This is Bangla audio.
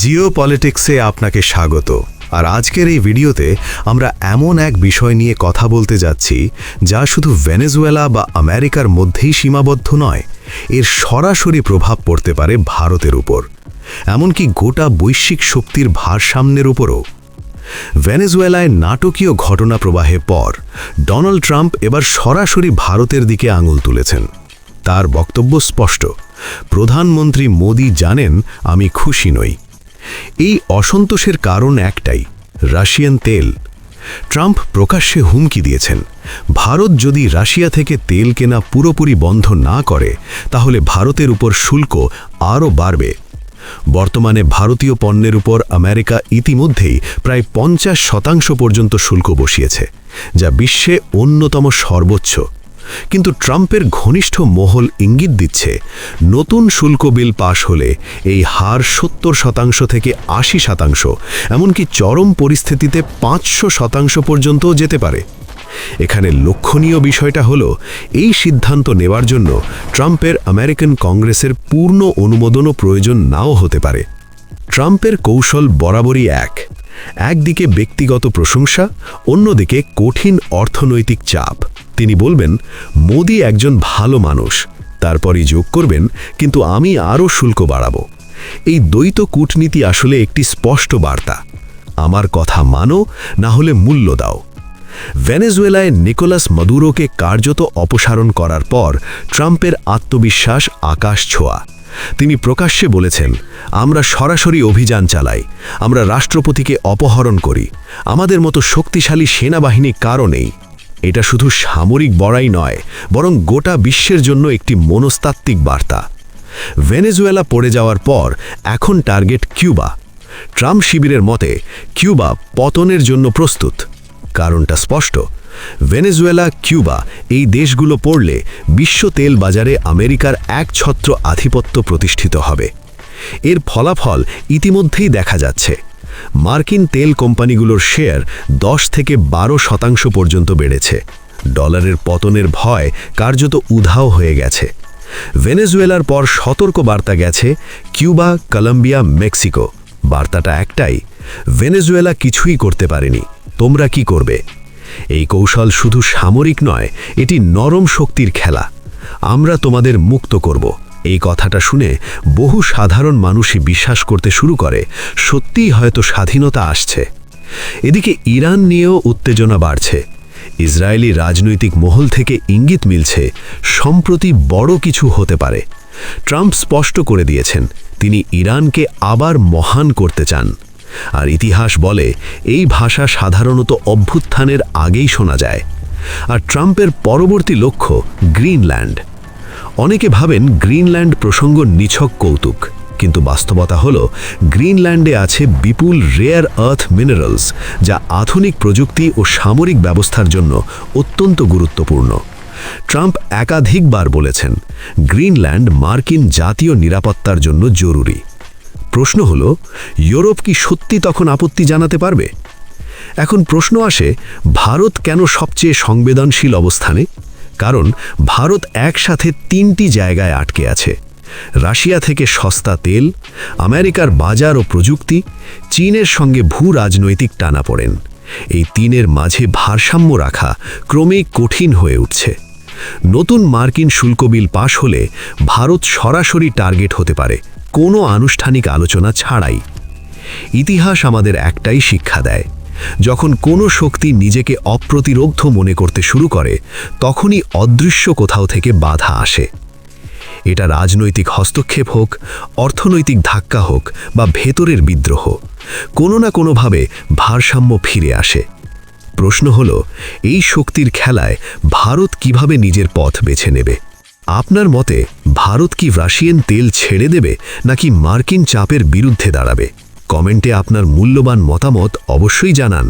জিওপলিটিক্সে আপনাকে স্বাগত। আর আজকের এই ভিডিওতে আমরা এমন এক বিষয় নিয়ে কথা বলতে যাচ্ছি যা শুধু ভেনেজুয়েলা বা আমেরিকার মধ্যেই সীমাবদ্ধ নয়, এর সরাসরি প্রভাব পড়তে পারে ভারতের উপর, এমনকি গোটা বৈশ্বিক শক্তির ভারসাম্যের উপরও। ভেনেজুয়েলায় নাটকীয় ঘটনা প্রবাহের পর ডোনাল্ড ট্রাম্প এবার সরাসরি ভারতের দিকে আঙুল তুলেছেন। তার বক্তব্য স্পষ্ট, প্রধানমন্ত্রী মোদি জানেন আমি খুশি নই। এই অসন্তোষের কারণ একটাই, রাশিয়ান তেল। ট্রাম্প প্রকাশ্যে হুমকি দিয়েছেন, ভারত যদি রাশিয়া থেকে তেল কেনা পুরোপুরি বন্ধ না করে তাহলে ভারতের উপর শুল্ক আরও বাড়বে। বর্তমানে ভারতীয় পণ্যের উপর আমেরিকা ইতিমধ্যেই প্রায় 50% পর্যন্ত শুল্ক বসিয়েছে, যা বিশ্বে অন্যতম সর্বোচ্চ। কিন্তু ট্রাম্পের ঘনিষ্ঠ মহল ইঙ্গিত দিচ্ছে, নতুন শুল্ক বিল পাশ হলে এই হার 70% থেকে 80%, এমনকি চরম পরিস্থিতিতে 500% পর্যন্তও যেতে পারে। এখানে লক্ষণীয় বিষয়টা হলো, এই সিদ্ধান্ত নেওয়ার জন্য ট্রাম্পের আমেরিকান কংগ্রেসের পূর্ণ অনুমোদনও প্রয়োজন নাও হতে পারে। ট্রাম্পের কৌশল বরাবরই একদিকে ব্যক্তিগত প্রশংসা, অন্যদিকে কঠিন অর্থনৈতিক চাপ। তিনি বলবেন, মোদি একজন ভালো মানুষ, তারপরই যোগ করবেন, কিন্তু আমি আরও শুল্ক বাড়াবো। এই দ্বৈত কূটনীতি আসলে একটি স্পষ্ট বার্তা, আমার কথা মানো, না হলে মূল্য দাও। ভেনেজুয়েলায় নিকোলাস মাদুরোকে কার্যত অপসারণ করার পর ট্রাম্পের আত্মবিশ্বাস আকাশ ছোঁয়া। তিনি প্রকাশ্যে বলেছেন, আমরা সরাসরি অভিযান চালাই, আমরা রাষ্ট্রপতিকে অপহরণ করি, আমাদের মতো শক্তিশালী সেনাবাহিনী কারও নেই। এটা শুধু সামরিক বড়াই নয়, বরং গোটা বিশ্বের জন্য একটি মনস্তাত্ত্বিক বার্তা। ভেনেজুয়েলা পড়ে যাওয়ার পর এখন টার্গেট কিউবা। ট্রাম্প শিবিরের মতে কিউবা পতনের জন্য প্রস্তুত। কারণটা স্পষ্ট, ভেনেজুয়েলা, কিউবা এই দেশগুলো পড়লে বিশ্ব তেল বাজারে আমেরিকার একছত্র আধিপত্য প্রতিষ্ঠিত হবে। এর ফলাফল ইতিমধ্যেই দেখা যাচ্ছে। মার্কিন তেল কোম্পানিগুলোর শেয়ার 10 থেকে 12% পর্যন্ত বেড়েছে। ডলারের পতনের ভয় কার্যত উধাও হয়ে গেছে। ভেনেজুয়েলার পর সতর্ক বার্তা গেছে কিউবা, কলম্বিয়া, মেক্সিকো। বার্তাটা একটাই, ভেনেজুয়েলা কিছুই করতে পারেনি, তোমরা কি করবে? এই কৌশল শুধু সামরিক নয়, এটি নরম শক্তির খেলা। আমরা তোমাদের মুক্ত করব। এই কথাটা শুনে বহু সাধারণ মানুষই বিশ্বাস করতে শুরু করে, সত্যিই হয়তো স্বাধীনতা আসছে। এদিকে ইরান নিয়েও উত্তেজনা বাড়ছে। ইসরায়েলি রাজনৈতিক মহল থেকে ইঙ্গিত মিলছে, সম্প্রতি বড় কিছু হতে পারে। ট্রাম্প স্পষ্ট করে দিয়েছেন, তিনি ইরানকে আবার মহান করতে চান। আর ইতিহাস বলে, এই ভাষা সাধারণত অভ্যুত্থানের আগেই শোনা যায়। আর ট্রাম্পের পরবর্তী লক্ষ্য গ্রিনল্যান্ড। অনেকে ভাবেন গ্রিনল্যান্ড প্রসঙ্গ নিছক কৌতুক, কিন্তু বাস্তবতা হলো গ্রিনল্যান্ডে আছে বিপুল রেয়ার আর্থ মিনারেলস, যা আধুনিক প্রযুক্তি ও সামরিক ব্যবস্থার জন্য অত্যন্ত গুরুত্বপূর্ণ। ট্রাম্প একাধিকবার বলেছেন, গ্রিনল্যান্ড মার্কিন জাতীয় নিরাপত্তার জন্য জরুরি। প্রশ্ন হলো, ইউরোপ কি সত্যি তখন আপত্তি জানাতে পারবে? এখন প্রশ্ন আসে, ভারত কেন সবচেয়ে সংবেদনশীল অবস্থানে? কারণ ভারত একসাথে 3টি জায়গায় আটকে আছে। রাশিয়া থেকে সস্তা তেল, আমেরিকার বাজার ও প্রযুক্তি, চীনের সঙ্গে ভূ রাজনৈতিক টানাপোড়েন। এই 3-এর মাঝে ভারসাম্য রাখা ক্রমেই কঠিন হয়ে উঠছে। নতুন মার্কিন শুল্ক বিল পাশ হলে ভারত সরাসরি টার্গেট হতে পারে, কোনো আনুষ্ঠানিক আলোচনা ছাড়াই। ইতিহাস আমাদের একটাই শিক্ষা দেয়, যখন কোনো শক্তি নিজেকে অপ্রতিরোধ্য মনে করতে শুরু করে, তখনই অদৃশ্য কোথাও থেকে বাধা আসে। এটা রাজনৈতিক হস্তক্ষেপ হোক, অর্থনৈতিক ধাক্কা হোক বা ভেতরের বিদ্রোহ, কোনো না কোনোভাবে ভারসাম্য ফিরে আসে। প্রশ্ন হলো, এই শক্তির খেলায় ভারত কিভাবে নিজের পথ বেছে নেবে? আপনার মতে ভারত কি রাশিয়ান তেল ছেড়ে দেবে, নাকি মার্কিন চাপের বিরুদ্ধে দাঁড়াবে? কমেন্টে আপনার মূল্যবান মতামত অবশ্যই জানান।